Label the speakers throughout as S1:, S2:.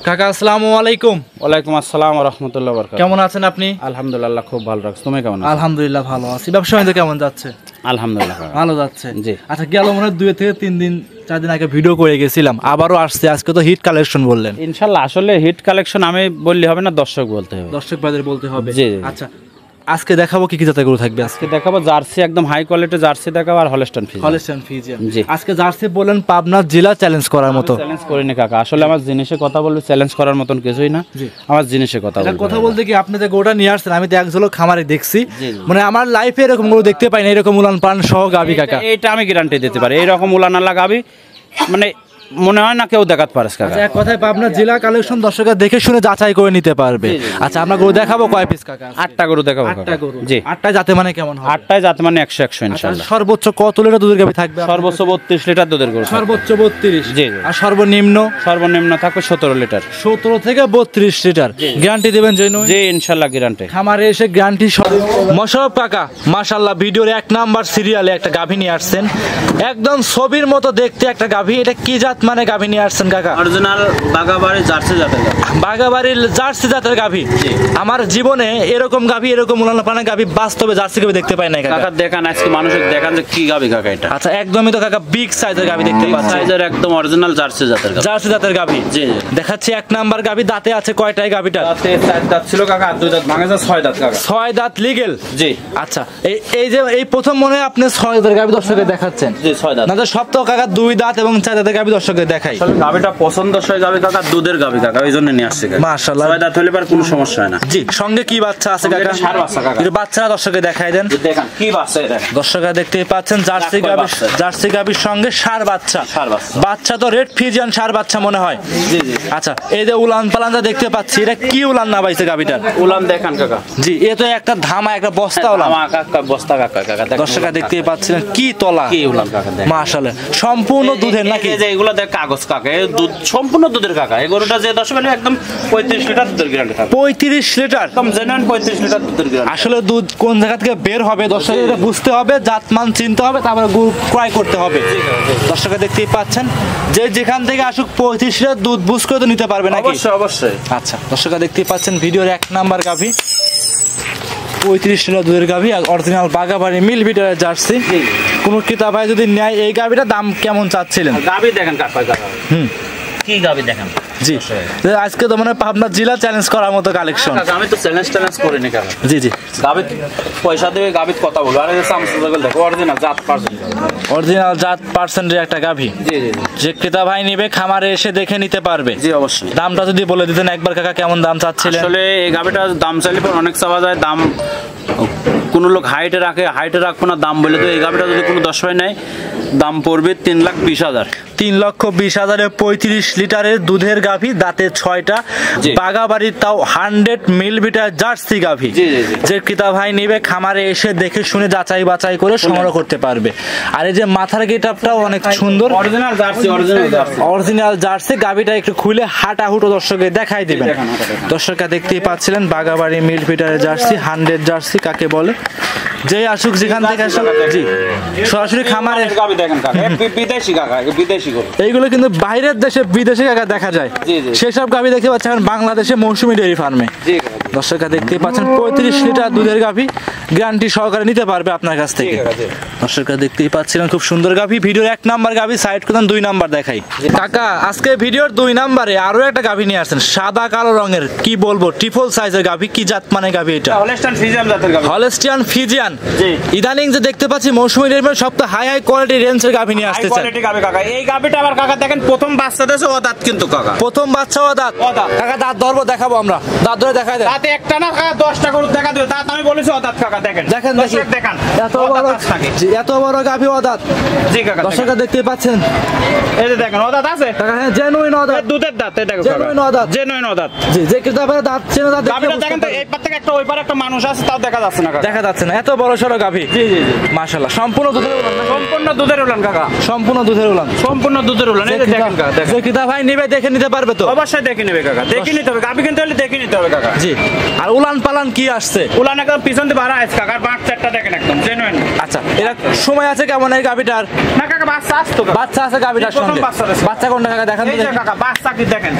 S1: কাকা আসসালামু আলাইকুম।
S2: ওয়ালাইকুম আসসালাম ওয়া রাহমাতুল্লাহি ওয়া বারাকাতুহু।
S1: কেমন আছেন আপনি?
S2: আলহামদুলিল্লাহ খুব ভালো রাখছি। তুমি কেমন আছো?
S1: আলহামদুলিল্লাহ ভালো আছি। ব্যবসা বাণিজ্য কেমন যাচ্ছে?
S2: আলহামদুলিল্লাহ
S1: ভালো যাচ্ছে।
S2: জি।
S1: আচ্ছা, গেল মনে হয় 2 থেকে 3 দিন 4 দিন আগে ভিডিও করে গেছিলাম, আবারও আসছে। আজকে তো হিট কালেকশন বললেন।
S2: ইনশাআল্লাহ আসলে হিট কালেকশন আমি বললে হবে না, দর্শক বলতে হবে।
S1: দর্শক ভাইদের বলতে হবে।
S2: জি।
S1: আচ্ছা, আজকে দেখাবো কি কি জাতের গরু থাকবে?
S2: আজকে দেখাবো জার্সি, একদম হাই কোয়ালিটি জার্সি দেখাবো, আর হলস্টাইন ফ্রিজিয়ান।
S1: Holstein Friesian.
S2: জি।
S1: আজকে জার্সি বলেন পাবনা জেলা চ্যালেঞ্জ করার মতো।
S2: চ্যালেঞ্জ করিনি কাকা, আসলে আমার জিনিসে কথা বলবো, চ্যালেঞ্জ করার মতন কিছুই না।
S1: জি।
S2: আমার জিনিসে কথা বলবো।
S1: কথা বলতে কি, আপনি যে গরুটা নিয়ে আসছেন আমি তো এক ঝলক খামারে দেখছি,
S2: জি।
S1: মানে আমার লাইফে এরকম গরু দেখতে পাই না, এরকম উলান পালান সহ গাবি কাকা।
S2: এইটা আমি গ্যারান্টি দিতে পারি, এইরকম উলানালা গাবি মানে মনে হয় না কেউ দেখাতে পারে কাকা।
S1: এক কথায় পাবনা জেলা কালেকশন দর্শকরা দেখে শুনে যাচাই করে নিতে পারবে। আচ্ছা, আমরা গরু দেখাবো কয় পিস কাকা?
S2: 8টা গরু দেখাবো কাকা।
S1: 8টা গরু।
S2: জি।
S1: 8টায় যাতে মানে কেমন হবে?
S2: 8টায় যাতে মানে 100 ইনশাআল্লাহ।
S1: সর্বোচ্চ কত লিটার দুধের গাভী থাকবে?
S2: সর্বোচ্চ 32 লিটার দুধের গরু।
S1: সর্বোচ্চ 32।
S2: জি।
S1: আর সর্বনিম্ন?
S2: সর্বনিম্ন থাকবে 17 লিটার।
S1: 17 থেকে 32 লিটার। গ্যারান্টি দিবেন জৈনুই?
S2: জি ইনশাআল্লাহ গ্যারান্টি।
S1: খামারে এসে গ্যারান্টি সব। মশরফ কাকা মাশাআল্লাহ ভিডিওর 1 নাম্বার সিরিয়ালে একটা গাভী নিয়ে আসছেন, একদম ছবির মতো দেখতে একটা গাভী। এটা কি জাত মানে গাভী নিয়ে আসছেন কাকা?
S2: অরিজিনাল বাগাবাড়ি জার্সি জাতের গাভী।
S1: বাগাবাড়ির জার্সি জাতের গাভী। আমার জীবনে এরকম গাভী, এরকম উলানা পানা গাভী, বাস্তবে জার্সি গাভী দেখতে পাই না কাকা।
S2: কাকা দেখান আজকে মানুষকে দেখান যে কি গাভী কাকা এটা।
S1: আচ্ছা, একদমই তো কাকা বিগ সাইজের গাভী দেখতে পাচ্ছি।
S2: সাইজের একদম অরিজিনাল জার্সি জাতের গাভী।
S1: জার্সি জাতের গাভী।
S2: জি।
S1: দেখাচ্ছি 1 নাম্বার গাভী। দাঁতে আছে কয়টাই গাভীটা?
S2: দাঁতে 4 দাঁত ছিল কাকা, আর 2 দাঁত ভাঙা যায়, 6 দাঁত কাকা।
S1: 6 দাঁত লিগেল।
S2: জি।
S1: আচ্ছা, এই যে এই প্রথম মনে হয় আপনি 6 দাঁতের গাভী দর্শকদের দেখাচ্ছেন।
S2: জি 6 দাঁত।
S1: না তো সব তো কাকা 2 দাঁত এবং 4 দাঁতের গাভী দর্শকদের দেখাই।
S2: আসলে গাভীটা পছন্দসই গাভী কাকা, দুধের গাভী কাকা, ওইজন্য নিয়ে আসছে কাকা।
S1: মাশাআল্লাহ।
S2: 6 দাঁত হলে পার কোনো সমস্যা হয় না।
S1: জি। সঙ্গে কি বাচ্চা আছে কাকা?
S2: এটা ষাঁড় বাচ্চা কাকা।
S1: একটু বাচ্চারা দর্শকদের দেখাই দেন।
S2: দেখান কি বাচ্চা এটা।
S1: দর্শকরা দেখতেই পাচ্ছেন জার্সি গাভী, জার্সি গাভীর সঙ্গে ষাঁড় বাচ্চা।
S2: ষাঁড় বাচ্চা।
S1: বাচ্চা তো রেড ফ্রিজিয়ান ষাঁড় বাচ্চা মনে হয়।
S2: জি জি।
S1: আচ্ছা, এই যে উলান পালানটা দেখতে পাচ্ছি, এটা কি উলান না পাইছে গাভীটার?
S2: উলান দেখান কাকা।
S1: জি, এ তো একটা ধামা, একটা বস্তা উলান।
S2: আমার কাকা বস্তা কাকা কাকা।
S1: দর্শকরা দেখতেই পাচ্ছিলেন কি তলা,
S2: কি উলান কাকা দেখ।
S1: মাশাআল্লাহ। সম্পূর্ণ দুধের নাকি?
S2: এই যে এগুলো দেখ কাগজ কাকা, এই দুধ সম্পূর্ণ দুধের কাকা। এই গরুটা যে 10 মিলি একদম 35 লিটার দুধের গ্যারান্টি থাকে।
S1: 35 লিটার
S2: একদম জেনুইন 35 লিটার দুধের গ্যারান্টি।
S1: আসলে দুধ কোন জায়গা থেকে বের হবে দর্শকদের এটা বুঝতে হবে, জাতমান চিনতে হবে, তারপরে গরু ক্রয় করতে হবে। দর্শকরা দেখতেই পাচ্ছেন যে যেখান থেকে আসুক 35 লিটার দুধ বুঝ করে তো নিতে পারবে নাকি?
S2: অবশ্যই অবশ্যই।
S1: আচ্ছা, দর্শকরা দেখতেই পাচ্ছেন ভিডিওর 1 নাম্বার গাভী, 35 লিটার দুধের গাভী, আর অরিজিনাল বাগাবাড়ি মিল বিটারের জার্সি। কোন ক্রেতা ভাই যদি নেয় এই গাভীটার দাম কেমন চাচ্ছিলেন?
S2: গাভী দেখেন কাকা কাকা। কি গাভী দেখেন।
S1: জি। আজকে তো মানে পাবনা জেলা চ্যালেঞ্জ করার মতো কালেকশন।
S2: আমি তো চ্যালেঞ্জ করিনি কাকা।
S1: জি জি।
S2: গাভী পয়সা দেবে, গাভীর কথা বলবো। আর এই সামসুল দেখো অরিজিনাল জাত পার্সেন্ট।
S1: অরিজিনাল জাত পার্সেন্টের একটা গাভী।
S2: জি জি।
S1: যে ক্রেতা ভাই নিবে খামারে এসে দেখে নিতে পারবে।
S2: জি অবশ্যই।
S1: দামটা যদি বলে দিতেন একবার কাকা, কেমন দাম চাচ্ছিলেন?
S2: আসলে এই গাভীটার দাম চাইলে পর অনেক চাওয়া যায়। দাম কোন লোক হাইটে রাখে, হাইটে রাখবো না দাম বলে। তো এই গাভীটা যদি কোনো 10 ভাই নেয় দাম পড়বে 3,20,000।
S1: 3,20,000-এ 35 লিটারের দুধের গাভী, দাঁতে 6টা, বাগাবাড়ির তাও 100 মিল বিটার জার্সি গাভী। যে ক্রেতা ভাই নিবে খামারে এসে দেখে শুনে যাচাই বাছাই করে সংগ্রহ করতে পারবে। আর এই যে মাথার গেটআপটাও অনেক সুন্দর,
S2: অরিজিনাল জার্সি।
S1: Original jersey. গাভীটা একটু খুলে হাঁটা হুটো দর্শককে দেখাই দিবেন। দর্শকরা দেখতেই পাচ্ছিলেন বাগাবাড়ি মিল বিটারের জার্সি, 100 জার্সি কাকে বলে। যে আসুক যেখান থেকে আসুক, জি সরাসরি খামারে
S2: গাভী দেখেন কাকা। বিদেশি কাকা, বিদেশি গরু।
S1: এইগুলো কিন্তু বাইরের দেশে বিদেশে কাকা দেখা যায়। সেসব গাভী দেখতে পাচ্ছেন বাংলাদেশে মৌসুমী ডেয়ারি ফার্মে। দর্শকরা দেখতেই পাচ্ছেন 35 লিটার দুধের গাভী, গ্যারান্টি সহকারে নিতে পারবে আপনার কাছ থেকে। দর্শকরা দেখতেই পাচ্ছিলেন খুব সুন্দর গাভী। ভিডিওর 1 নাম্বার গাভী সাইড করতেন, 2 নাম্বার দেখাই। কাকা আজকে ভিডিওর 2 নাম্বারে আরো একটা গাভী নিয়ে আসছেন, সাদা কালো রঙের, কি বলবো ট্রিপল সাইজের গাভী। কি জাত মানে গাভী এটা?
S2: হলস্টাইন ফ্রিজিয়ান জাতের গাভী।
S1: Holstein Friesian. ইদানিং যে দেখতে পাচ্ছি মৌসুমী ডেয়ারি সব তো হাই কোয়ালিটি রেঞ্জের গাভী নিয়ে আসতেছে।
S2: কোয়ালিটি গাভী কাকা। এই গাভীটা আবার কাকা দেখেন প্রথম বাচ্চা দেশে ও দাঁত কিন্তু কাকা।
S1: প্রথম বাচ্চা ও দাঁত। কাকা দাঁত ধরবো, দেখাবো আমরা, দাঁত ধরে দেখাই দেন।
S2: দাঁতে একটা না কাকা 10টা গরু দেখা দিও। দাঁত আমি বলেছি ও দাঁত কাকা। দেখেন
S1: দেখেন
S2: দেখেন
S1: এত বড়, জি এত বড় গাভী ও দাঁত।
S2: জি কাকা
S1: দর্শকরা দেখতে পাচ্ছেন,
S2: এই যে দেখেন ও দাঁত আছে
S1: কাকা। হ্যাঁ জেনুইন ও দাঁত,
S2: দুধের দাঁত। এই দেখো
S1: জেনুইন ও দাঁত,
S2: জেনুইন ও দাঁত।
S1: জি। যে ক্রেতা ভাই দাঁত চেনে দাঁত
S2: গাভীটা দেখেন তো, এই পার থেকে একটা ওই পারে একটা মানুষ আছে তাও দেখা যাচ্ছে না কাকা।
S1: দেখা যাচ্ছে না, এত বড় সড়ো গাভী।
S2: জি জি জি।
S1: মাশাআল্লাহ, সম্পূর্ণ দুধের উলান।
S2: সম্পূর্ণ দুধের উলান কাকা।
S1: সম্পূর্ণ দুধের উলান।
S2: সম্পূর্ণ দুধের উলান। এই যে দেখেন কাকা।
S1: যে ক্রেতা ভাই নিবে দেখে নিতে পারবে তো?
S2: অবশ্যই দেখে নেবে কাকা। দেখে নিতে হবে গাভী কিনতে হলে দেখে নিতে হবে কাকা।
S1: জি। আর উলান পালান কি আসছে?
S2: উলান একদম পিছন দিয়ে বাড়া আছে কাকা। 5-4টা দেখেন একদম জেনুইন।
S1: আচ্ছা, এরা সময় আছে কেমন এই গাভিটার?
S3: না কাকা বাচ্চা আসতো
S1: বাচ্চা আছে গাভিটার
S3: প্রথম
S1: সঙ্গে?
S3: বাচ্চা আছে।
S1: বাচ্চা কোনটা কাকা দেখান তো
S3: এই যে
S1: দেখি।
S3: কাকা বাচ্চা কি দেখেন,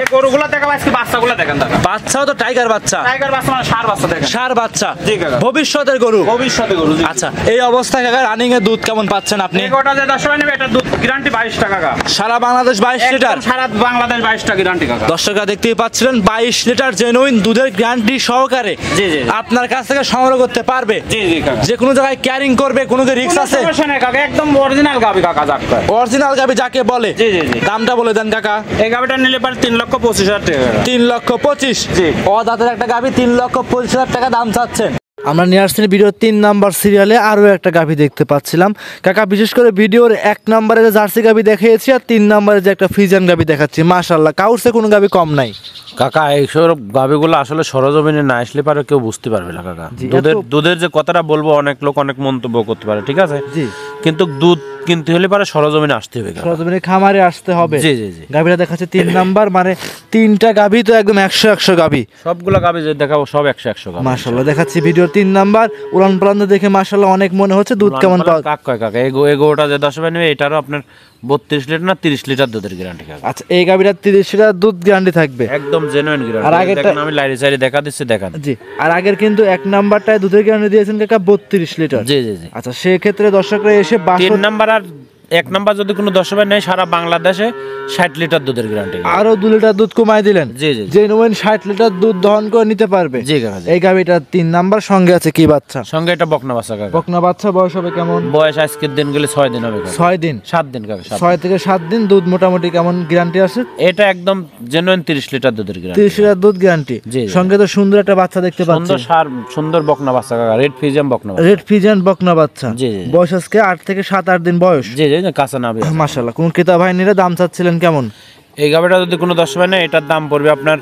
S3: এই গরুগুলা দেখেন আজকে বাচ্চাগুলা দেখেন কাকা।
S1: বাচ্চাও তো টাইগার বাচ্চা,
S3: টাইগার বাচ্চা মানে ষাঁড় বাচ্চা দেখেন।
S1: ষাঁড় বাচ্চা,
S3: জি কাকা।
S1: ভবিষ্যতের গরু।
S3: ভবিষ্যতে গরু জি।
S1: আচ্ছা, এই অবস্থায় কাকা রানিং এর দুধ কেমন পাচ্ছেন আপনি?
S3: এই গোটা যে 10 নেবে এটা দুধ গ্যারান্টি 22 টাকা কাকা।
S1: সারা বাংলাদেশ 22 লিটার।
S3: একদম সারা বাংলাদেশ 22 টাকা গ্যারান্টি কাকা।
S1: দর্শকরা দেখতেই পাচ্ছিলেন 22 লিটার জেনুইন দুধের গ্যারান্টি সহকারে
S3: জি, জি।
S1: আপনার কাছ থেকে সংগ্রহ করতে পারবে।
S3: জি জি কাকা।
S1: যে কোনো জায়গায় ক্যারিং করবে, কোনো কি রিস্ক
S3: কোনো
S1: আছে?
S3: সমস্যা নেই কাকা, একদম অরিজিনাল গাবি কাকা যাক কয়।
S1: অরিজিনাল গাবি যাকে বলে।
S3: জি, জি, জি।
S1: দামটা বলে দেন কাকা।
S3: এই গাবিটা নিলে পারে 3,25,000 টাকা কাকা।
S1: 3,25,000।
S3: জি।
S1: ও দাঁতের একটা গাভি 3,25,000 টাকা দাম চাচ্ছেন। আমরা নিয়ে আসছি ভিডিওর 3 নাম্বার সিরিয়ালে আরও একটা গাভি দেখতে পাচ্ছিলাম কাকা। বিশেষ করে ভিডিওর 1 নম্বরে যে জার্সি গাভি দেখিয়েছি আর 3 নম্বরে যে একটা ফ্রিজিয়ান গাভি দেখাচ্ছি, মাশাআল্লাহ কাউরসে কোনো গাভি কম নাই
S4: কাকা। এইসব গাভিগুলো আসলে সরজমিনে না আসলে পারে কেউ বুঝতে পারবে না কাকা।
S1: জি,
S4: দুধের যে কথাটা বলবো অনেক লোক অনেক মন্তব্য করতে পারে, ঠিক আছে,
S1: জি।
S4: কিন্তু দুধ কিনতে হলে পারে সরজমিনে আসতে হবে কাকা।
S1: সরজমিনে খামারে আসতে হবে।
S4: জি জি জি।
S1: গাভিটা দেখাচ্ছে 3 নাম্বার, মানে 3টা গাভি তো একদম 100 গাভি।
S4: সবগুলা গাভি যে দেখাবো সব 100 গাভি।
S1: মাশাআল্লাহ দেখাচ্ছি ভিডিওর 3 নাম্বার উলান পালান দেখে মাশাআল্লাহ অনেক মনে হচ্ছে দুধ কেমন পাওয়া।
S4: কাক কয় কাকা, এগোটা যে 10 নেবে এটারও আপনার 32 লিটার না 30 লিটার দুধের গ্যারান্টি কাকা।
S1: আচ্ছা, এই গাভিটা 30 লিটার দুধ গ্যারান্টি থাকবে
S4: একদম জেনুইন
S1: আর
S4: গ্যারান্টি।
S1: আগেরটা-
S4: দেখেন আমি লাইরি সাইরি দেখা দিচ্ছি, দেখান।
S1: জি। আর আগের কিন্তু 1 নাম্বারটায় দুধের গ্যারান্টি দিয়েছেন কাকা 32 লিটার।
S4: জি জি জি।
S1: আচ্ছা, সেই ক্ষেত্রে দর্শকরা এসে
S4: 3 নাম্বার আর 1 নাম্বার যদি কোনো 10 নেয় সারা বাংলাদেশে 60 লিটার দুধের গ্যারান্টি।
S1: আরো 2 লিটার দুধ কমাই দিলেন।
S4: জি, জি, জি।
S1: জেনুইন 60 লিটার দুধ দহন করে নিতে পারবে।
S4: জি কাকা, জি।
S1: এই গাভিটা 3 নাম্বার সঙ্গে আছে কি বাচ্চা?
S4: সঙ্গে এটা বকনা বাচ্চা কাকা।
S1: বকনা বাচ্চা, বয়স হবে কেমন?
S4: বয়স আজকের দিন গেলে 6 দিন হবে কাকা।
S1: 6 দিন।
S4: 7 দিন কাকা, 7
S1: 6 থেকে 7 দিন দুধ মোটামুটি কেমন গ্যারান্টি আছে?
S4: এটা একদম জেনুইন 30 লিটার দুধের গ্যারান্টি।
S1: 30 লিটার দুধ গ্যারান্টি।
S4: জি, জি।
S1: সঙ্গে তো সুন্দর একটা বাচ্চা দেখতে পাচ্ছি।
S4: সুন্দর সার, সুন্দর বকনা বাচ্চা কাকা, রেড ফিজিয়াম বকনা বাচ্চা।
S1: রেড ফিজিয়ান বকনা বাচ্চা।
S4: জি, জি।
S1: বয়স আজকে 8 থেকে 7-8 দিন বয়স।
S4: জি জি, কাঁচা নাবি।
S1: মাশাআল্লাহ। কোন ক্রেতা ভাই নিলে দাম চাচ্ছিলেন কেমন?
S4: এই গাবিটা যদি কোনো 10 নেয় এটার দাম পড়বে আপনার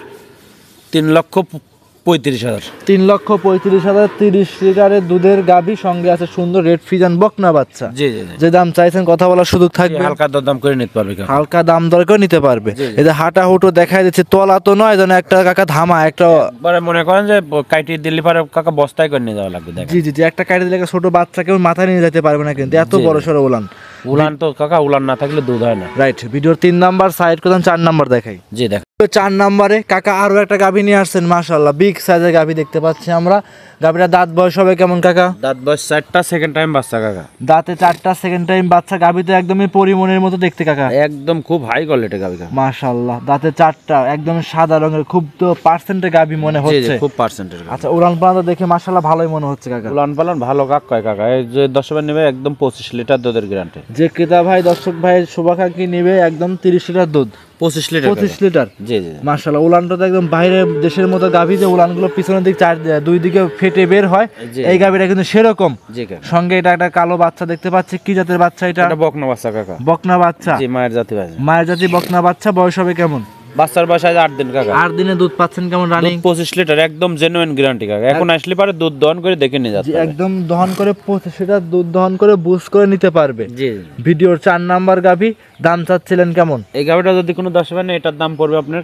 S4: 3,35,000।
S1: 3,35,000 30 লিটারের দুধের গাভী, সঙ্গে আছে সুন্দর রেড ফিজিয়ান বকনা বাচ্চা।
S4: জি জি জি।
S1: যে দাম চাইছেন কথা বলার সুযোগ থাকবে।
S4: হালকা দরদাম করে নিতে পারবে কাকা।
S1: হালকা দাম দর করে নিতে পারবে।
S4: জি, জি।
S1: এই যে হাঁটা হুটো দেখাই দিচ্ছে, তলা তো নয় যেন একটা কাকা ধামা একটা।
S4: পরে মনে করেন যে কাইটি দিল্লি পারে কাকা বস্তায় করে নিয়ে যাওয়া লাগবে। দেখেন
S1: জি জি জি, একটা কাটে দিলে একটা ছোট বাচ্চা কেউ মাথায় নিয়ে যেতে পারবে না, কিন্তু এত
S4: জি,
S1: বড়
S4: জি।
S1: সড়ো উলান।
S4: উলান তো কাকা, উলান না থাকলে দুধ হয় না।
S1: রাইট। ভিডিওর 3 নাম্বার সাইড করলাম, 4 নাম্বার দেখাই।
S4: জি দেখ।
S1: 4 নাম্বারে কাকা আরো একটা গাভী নিয়ে আসছেন, মাশাআল্লাহ বিগ সাইজের গাভী দেখতে পাচ্ছি আমরা। গাভীটা দাঁত বয়স হবে কেমন কাকা?
S4: দাঁত বয়স 4টা, সেকেন্ড টাইম বাচ্চা কাকা।
S1: দাঁতে 4টা, সেকেন্ড টাইম বাচ্চা। গাভী তো একদমই পরিমনের মতো দেখতে কাকা।
S4: একদম খুব হাই কোয়ালিটি গাবি কাকা।
S1: মাশাআল্লাহ দাঁতে 4টা, একদম সাদা রঙের, খুব তো পার্সেন্টের গাভী মনে
S4: জি জি,
S1: হচ্ছে।
S4: খুব পার্সেন্টের।
S1: আচ্ছা, উড়ান পালান দেখে মাশাআল্লাহ ভালোই মনে হচ্ছে কাকা।
S4: উলান পালান ভালো কাক কয় কাকা। এই যে 10 নেবে একদম 25 লিটার দুধের গ্যারান্টি।
S1: যে ক্রেতা ভাই দর্শক ভাই শুভাকাঙ্ক্ষী নিবে একদম 30 লিটার দুধ।
S4: 25 লিটার।
S1: 25 লিটার।
S4: জি জি।
S1: মাশাআল্লাহ। উলানটা তো একদম বাইরের দেশের মতো গাভী, যে উলানগুলো পিছনের দিক দুই দিকে ফেটে বের হয়,
S4: জি।
S1: এই গাভীটা কিন্তু সেরকম।
S4: জি কাকা।
S1: সঙ্গে এটা একটা কালো বাচ্চা দেখতে পাচ্ছি, কি জাতের বাচ্চা এটা?
S4: এটা বকনা বাচ্চা কাকা।
S1: বকনা বাচ্চা।
S4: জি, মায়ের জাতি বাচ্চা।
S1: মায়ের জাতি বকনা বাচ্চা। বয়স হবে কেমন?
S4: বাচ্চার বয়স আজ 8 দিন কাকা।
S1: 8 দিনে দুধ পাচ্ছেন কেমন রানিং?
S4: 25 লিটার একদম জেনুইন গ্যারান্টি কাকা। এখন আসলে পারে দুধ দহন করে দেখে নিয়ে যাচ্ছে।
S1: একদম দহন করে 25 লিটার দুধ দহন করে বুস করে নিতে পারবে।
S4: জি।
S1: ভিডিওর 4 নাম্বার গাভী, দাম চাচ্ছিলেন কেমন?
S4: এই গাভিটা যদি কোনো 10 নেয় এটার দাম পড়বে আপনার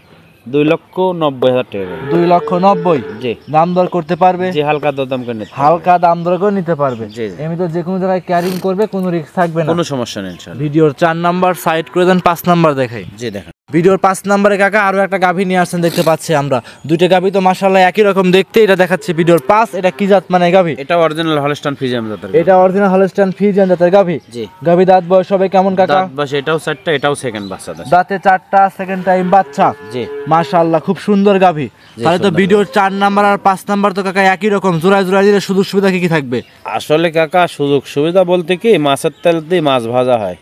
S4: 2,90,000 টাকা।
S1: 2,90,000।
S4: জি।
S1: দাম দর করতে পারবে?
S4: জি, হালকা দরদাম করে নিতে পারবে।
S1: হালকা দাম দর করে নিতে পারবে।
S4: জি, জি।
S1: এমনি তো যে কোনো জায়গায় ক্যারিং করবে, কোনো রিস্ক থাকবে না।
S4: কোনো সমস্যা নেই ইনশাআল্লাহ।
S1: ভিডিওর 4 নাম্বার সাইড করে দেন, 5 নাম্বার দেখাই।
S4: জি দেখেন।
S1: ভিডিওর 5 নাম্বারে কাকা আরো একটা গাভী নিয়ে আসছেন দেখতে পাচ্ছি আমরা। দুইটা গাভী তো মাশাআল্লাহ একই রকম দেখতে। এটা দেখাচ্ছি ভিডিওর 5। এটা কি জাত মানে গাভী?
S4: এটা অরিজিনাল হলস্টাইন ফ্রিজিয়ান জাতের।
S1: এটা অরিজিনাল হলস্টাইন ফ্রিজিয়ান জাতের গাভী।
S4: জি।
S1: গাভী দাঁত বয়স হবে কেমন কাকা?
S4: দাঁত বয়স এটাও 4টা, এটাও সেকেন্ড বাচ্চা দেয়।
S1: দাঁতে 4টা, সেকেন্ড টাইম বাচ্চা।
S4: জি।
S1: মাশাআল্লাহ খুব সুন্দর গাভী। তাহলে তো
S4: সুন্দর
S1: ভিডিওর 4 নাম্বার আর 5 নাম্বার তো কাকা একই রকম, জোড়ায় জোড়ায় দিলে সুযোগ সুবিধা কি কি থাকবে?
S4: আসলে কাকা সুযোগ সুবিধা বলতে কি, মাছের তেল দিয়ে মাছ ভাজা হয়।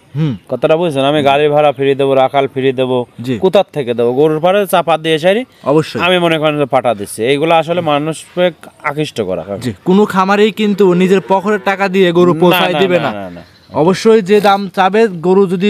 S4: কথাটা বুঝছেন? আমি গাড়ি ভাড়া ফ্রি দেবো, রাখাল ফ্রি দেবো,
S1: জি।
S4: কোথার থেকে দেবো? গরুর পাড়ে চাপা দিয়ে সারি
S1: অবশ্যই।
S4: আমি মনে করেন যে পাঠা দিচ্ছি। এইগুলো আসলে মানুষকে আকৃষ্ট করা কাকা।
S1: জি, কোনো খামারেই কিন্তু নিজের পকেটের টাকা দিয়ে গরু পোষায় দিবে না।
S4: না।
S1: অবশ্যই যে দাম চাবে, গরু যদি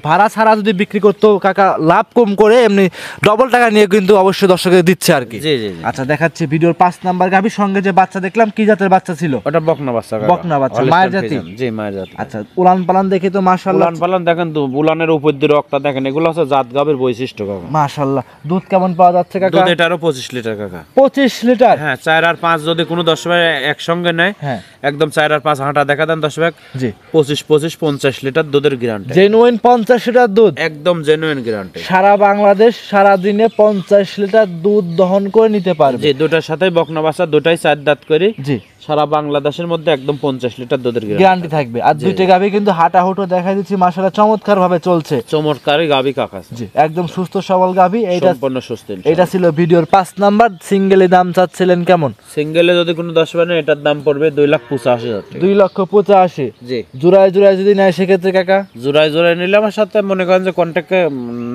S1: ভাড়া ছাড়া যদি বিক্রি করতো কাকা লাভ কম করে, এমনি ডবল টাকা নিয়ে কিন্তু অবশ্যই দর্শকের দিচ্ছে আর কি।
S4: জি জি জি।
S1: আচ্ছা, দেখাচ্ছি ভিডিওর 5 নাম্বার গাভীর সঙ্গে যে বাচ্চা দেখলাম, কি জাতের বাচ্চা ছিল?
S4: ওটা বকনা বাচ্চা কাকা।
S1: বকনা বাচ্চা,
S4: হলস্টাইন
S1: মায়ের জাতি?
S4: ফ্রিজিয়ান। জি, মায়ের জাতি।
S1: আচ্ছা, উলান পালান দেখে তো মাশাআল্লাহ।
S4: উলান পালান দেখেন তো, উলানের উপর দিয়ে রক্তটা দেখেন, এগুলো হচ্ছে জাত গাভীর বৈশিষ্ট্য কাকা।
S1: মাশাআল্লাহ। দুধ কেমন পাওয়া যাচ্ছে কাকা?
S4: দুধ এটারও 25 লিটার কাকা।
S1: 25 লিটার।
S4: হ্যাঁ, 4 আর 5 যদি কোনো 10 একসঙ্গে নেয়
S1: হ্যাঁ।
S4: একদম 4 আর 5 হাঁটা দেখা দেন 10 ভাগ
S1: জি
S4: 25-50 লিটার দুধের গ্যারান্টি,
S1: জেনুইন 50 লিটার দুধ,
S4: একদম জেনুইন গ্যারান্টি।
S1: সারা বাংলাদেশ সারা দিনে 50 লিটার দুধ দহন করে নিতে পারবে।
S4: জি দুটার সাথে বকনা বাচ্চা দুটাই 4 দাঁত করে,
S1: জি
S4: সারা বাংলাদেশের মধ্যে একদম 50 লিটার দুধের গ্যারান্টি
S1: গ্যারান্টি থাকবে। আর দুইটা গাভী কিন্তু হাঁটাহুটো দেখাই দিচ্ছি, মাশাআল্লাহ চমৎকার ভাবে চলছে।
S4: চমৎকারই গাবি কাকা,
S1: জি একদম সুস্থ সবল গাভী। এইটা
S4: সম্পূর্ণ সুস্থ।
S1: এটা ছিল ভিডিওর 5 নাম্বার। সিঙ্গেলে দাম চাচ্ছিলেন কেমন?
S4: সিঙ্গেলে যদি কোনো 10 বানে এটার দাম পড়বে 2,85,000 টাকা।
S1: 2,85,000।
S4: জি
S1: জোড়ায় জোড়ায় যদি নেয় সেক্ষেত্রে কাকা
S4: জোড়ায় জোড়ায় নিলে আমার সাথে মনে করেন যে কন্ট্যাক্টে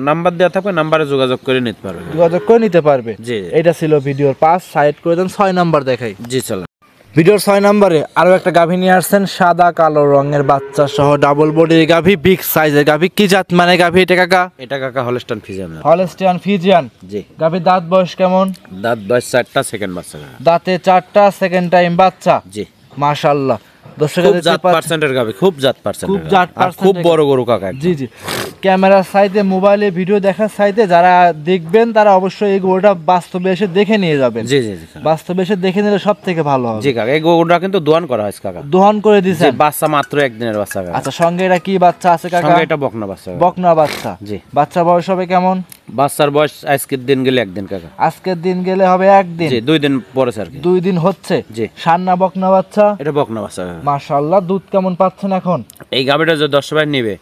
S4: নাম্বার দেওয়া থাকবে, নাম্বারে যোগাযোগ করে নিতে পারবে।
S1: যোগাযোগ করে নিতে পারবে।
S4: জি
S1: এটা ছিল ভিডিওর 5। সাইড করে দেন 6 নাম্বার দেখাই।
S4: জি চলো।
S1: ভিডিওর 6 নম্বরে আরো একটা গাভী নিয়ে আসছেন, সাদা কালো রঙের বাচ্চা সহ ডাবল বডির গাভী, বিগ সাইজের গাভী। কি জাত মানে গাভী এটা কাকা?
S4: এটা কাকা হলস্টাইন ফ্রিজিয়ান।
S1: Holstein Friesian.
S4: জি
S1: গাভীর দাঁত বয়স কেমন?
S4: দাঁত বয়স 4টা, সেকেন্ড বাচ্চা কাকা।
S1: দাঁতে 4টা, সেকেন্ড টাইম বাচ্চা।
S4: জি
S1: মাশাআল্লাহ। দর্শক
S4: খুব জাত পার্সেন্টের গাবি, খুব জাত পার্সেন্ট,
S1: খুব জাত পার্সেন্টের,
S4: খুব বড় গরু কাকা।
S1: জি জি ক্যামেরার সাইডে মোবাইলে ভিডিও দেখার সাইডে যারা দেখবেন তারা অবশ্যই এই গরুটা বাস্তবে এসে দেখে নিয়ে যাবেন।
S4: জি জি জি
S1: বাস্তবে এসে দেখে নিলে সব থেকে ভালো হবে।
S4: জি কাকা এই গরুটা কিন্তু দোয়ান করা হয়েছে কাকা।
S1: দহন করে দিয়েছে
S4: বাচ্চা মাত্র একদিনের বাচ্চা কাকা।
S1: আচ্ছা সঙ্গে এটা কি বাচ্চা আছে কাকা?
S4: সঙ্গে এটা বকনা বাচ্চা কাকা।
S1: বকনা বাচ্চা।
S4: জি
S1: বাচ্চা বয়স হবে কেমন?
S4: বাচ্চার বয়স আজকের দিন গেলে একদিন কাকা।
S1: আজকের দিন গেলে হবে একদিন।
S4: জি 2 দিন পরে স্যার।
S1: 2 দিন হচ্ছে।
S4: জি
S1: সান্না বকনা বাচ্চা।
S4: এটা বকনা বাচ্চা কাকা।
S1: মাশাআল্লাহ। দুধ কেমন পাচ্ছেন এখন?
S4: এই গাবিটা যদি 10 ভাই নেবে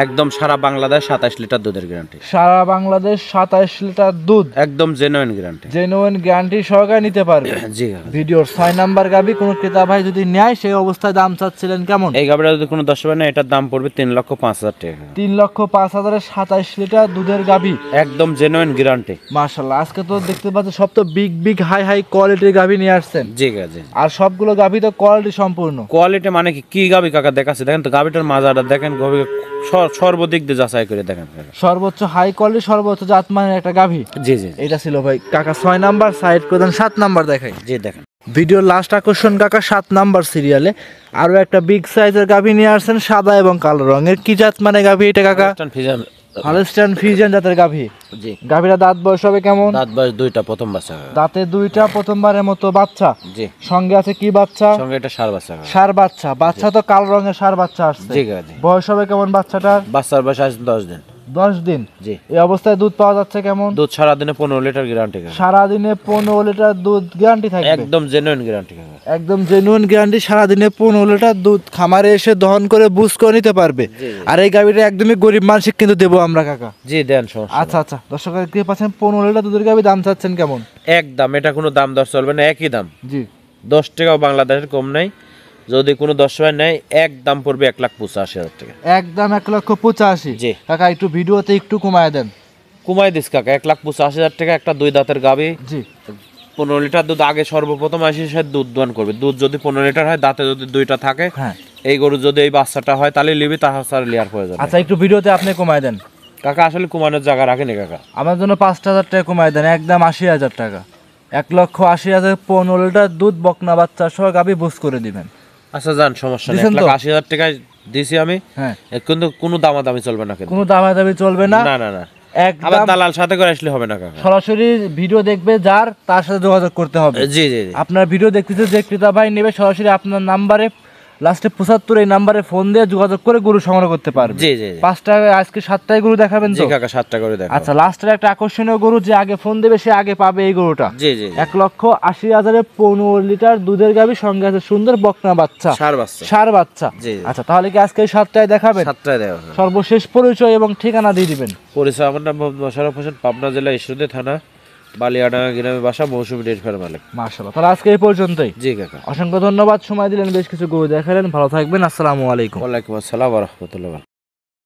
S4: একদম সারা বাংলাদেশ 27 লিটার দুধের গ্যারান্টি।
S1: সারা বাংলাদেশ 27 লিটার দুধ,
S4: একদম জেনুইন গ্যারান্টি।
S1: জেনুইন গ্যারান্টি সহকারে নিতে পারবে।
S4: জি কাকা।
S1: ভিডিওর 6 নাম্বার গাবি কোন ক্রেতা ভাই যদি নেয় সেই অবস্থায় দাম চাচ্ছিলেন কেমন?
S4: এই গাবিটা যদি কোনো 10 ভাই নেয় এটার দাম পড়বে 3,05,000 টাকা।
S1: 3,05,000 এর 27 লিটার দুধের গাবি,
S4: একদম জেনুইন গ্যারান্টি।
S1: মাশাআল্লাহ। আজকে তো দেখতে পাচ্ছেন সব তো বিগ বিগ হাই হাই কোয়ালিটির গাবি নিয়ে আসছেন।
S4: জি কাকা জি।
S1: আর সবগুলো গাবি তো কোয়ালিটি সম্পূর্ণ।
S4: কোয়ালিটি মানে কি গাবি কাকা দেখাচ্ছে দেখেন তো, গাবিটার মাজাটা দেখেন, গাবি সর্বদিক দিয়ে যাচাই করে দেখেন কাকা।
S1: সর্বোচ্চ হাই কোয়ালিটি সর্বোচ্চ জাতমানের একটা গাভী।
S4: জি জি
S1: এটা ছিল ভাই কাকা 6 নাম্বার। সাইড করে দেন 7 নাম্বার দেখাই।
S4: জি দেখেন
S1: ভিডিওর লাস্ট আকর্ষণ কাকা 7 নাম্বার সিরিয়ালে আরো একটা বিগ সাইজের গাভী নিয়ে আসছেন, সাদা এবং কালো রঙের। কি জাত মানে গাভী এটা কাকা? হলস্টাইন ফ্রিজিয়ান জাতের গাভী।
S4: জি
S1: গাভীরা দাঁত বয়স হবে কেমন?
S4: দাঁত বয়স 2টা, প্রথম বাচ্চা কাকা।
S1: দাঁতে 2টা, প্রথমবারের মতো বাচ্চা।
S4: জি
S1: সঙ্গে আছে কি বাচ্চা?
S4: সঙ্গে এটা ষাঁড় বাচ্চা কাকা।
S1: ষাঁড় বাচ্চা। বাচ্চা তো কালো রঙের ষাঁড় বাচ্চা আসছে।
S4: জি কাকা জি।
S1: বয়স হবে কেমন বাচ্চাটার?
S4: বাচ্চার বয়স আজ 10 দিন।
S1: 10 দিন।
S4: জি
S1: এই অবস্থায় দুধ পাওয়া যাচ্ছে কেমন?
S4: দুধ সারা দিনে 15 লিটার গ্যারান্টি কাকা।
S1: সারাদিনে 15 লিটার দুধ গ্যারান্টি থাকবে।
S4: একদম জেনুইন গ্যারান্টি কাকা।
S1: একদম জেনুইন গ্যারান্টি। সারাদিনে 15 লিটার দুধ খামারে এসে দহন করে বুঝ করে নিতে পারবে। আর এই গাভীটা একদমই গরিব মানসিক কিন্তু দেবো আমরা কাকা।
S4: জি দেন সমস্যা।
S1: আচ্ছা আচ্ছা দর্শকের কি পাচ্ছেন 15 লিটার দুধের গাভী দাম চাচ্ছেন কেমন?
S4: একদম এটা কোনো দাম দর চলবে না, একই দাম।
S1: জি
S4: 10 টাকাও বাংলাদেশের কম নাই। যদি কোনো 10 ভাই নেয় এক দাম পড়বে 1,85,000 টাকা।
S1: একদম 1,85,000।
S4: জি
S1: কাকা একটু ভিডিওতে একটু কমায় দেন।
S4: কমাই দিস কাকা 1,85,000 টাকা। একটা 2 দাঁতের গাবি,
S1: জি
S4: 15 লিটার দুধ। আগে সর্বপ্রথম আসি সে দুধ দোয়ান করবে। দুধ যদি 15 লিটার হয়, দাঁতে যদি 2টা থাকে,
S1: হ্যাঁ
S4: এই গরু যদি এই বাচ্চাটা হয় তাহলে লিবি, তাহলে লিয়ার প্রয়োজন নেই।
S1: আচ্ছা একটু ভিডিওতে আপনি কমায় দেন
S4: কাকা। আসলে কুমানোর জায়গা রাখেনি কাকা।
S1: আমার জন্য 5,000 টাকা কমায় দেন, একদম 80,000 টাকা। 1,80,000 15 লিটার দুধ বকনা বাচ্চা সহ গাভী বুঝ করে দিবেন।
S4: আচ্ছা যান সমস্যা নেই।
S1: দিছেন তো?
S4: 1,80,000 টাকায় দিছি আমি।
S1: হ্যাঁ
S4: কিন্তু কোনো দামাদামি চলবে না কিন্তু।
S1: কোনো দামাদামি চলবে না।
S4: না না না, আবার
S1: একদম
S4: দালাল সাথে করে আসলে হবে না কাকা।
S1: সরাসরি ভিডিও দেখবে যার, তার সাথে যোগাযোগ করতে হবে।
S4: জি জি জি।
S1: আপনার ভিডিও দেখতেছে যে ক্রেতা ভাই নেবে, সরাসরি আপনার নাম্বারে লাস্টে 75 এই নাম্বারে ফোন দিয়ে যোগাযোগ করে গরু সংগ্রহ করতে পারবে।
S4: জি জি জি।
S1: 5টা আজকে 7টায় গরু দেখাবেন
S4: জি
S1: তো?
S4: কাকা 7টা করে দেখো।
S1: আচ্ছা লাস্টের একটা আকর্ষণীয় গরু, যে আগে ফোন দেবে সে আগে পাবে এই গরুটা।
S4: জি জি জি।
S1: 1,80,000 15 লিটার দুধের গাভী, সঙ্গে আছে সুন্দর বকনা বাচ্চা,
S4: ষাঁড় বাচ্চা।
S1: ষাঁড় বাচ্চা।
S4: জি।
S1: আচ্ছা তাহলে কি আজকে 7টায় দেখাবেন?
S4: 7টায় দেখো।
S1: সর্বশেষ পরিচয় এবং ঠিকানা দিয়ে দিবেন।
S4: পরিচয় আমার নাম মোহাম্মদ মোশাররফ হোসেন, পাবনা জেলা ঈশ্বরদী থানা, বালিয়াডাঙ্গা গ্রামে বাসা, মৌসুমী ডেয়ারি ফার্ম মালিক।
S1: মাশাআল্লাহ। তাহলে আজকে এই পর্যন্তই।
S4: জি কাকা।
S1: অসংখ্য ধন্যবাদ, সময় দিলেন, বেশ কিছু গরু দেখালেন। ভালো থাকবেন। আসসালামু আলাইকুম।
S4: ওয়ালাইকুম আসসালাম ওয়া রাহমাতুল্লাহ।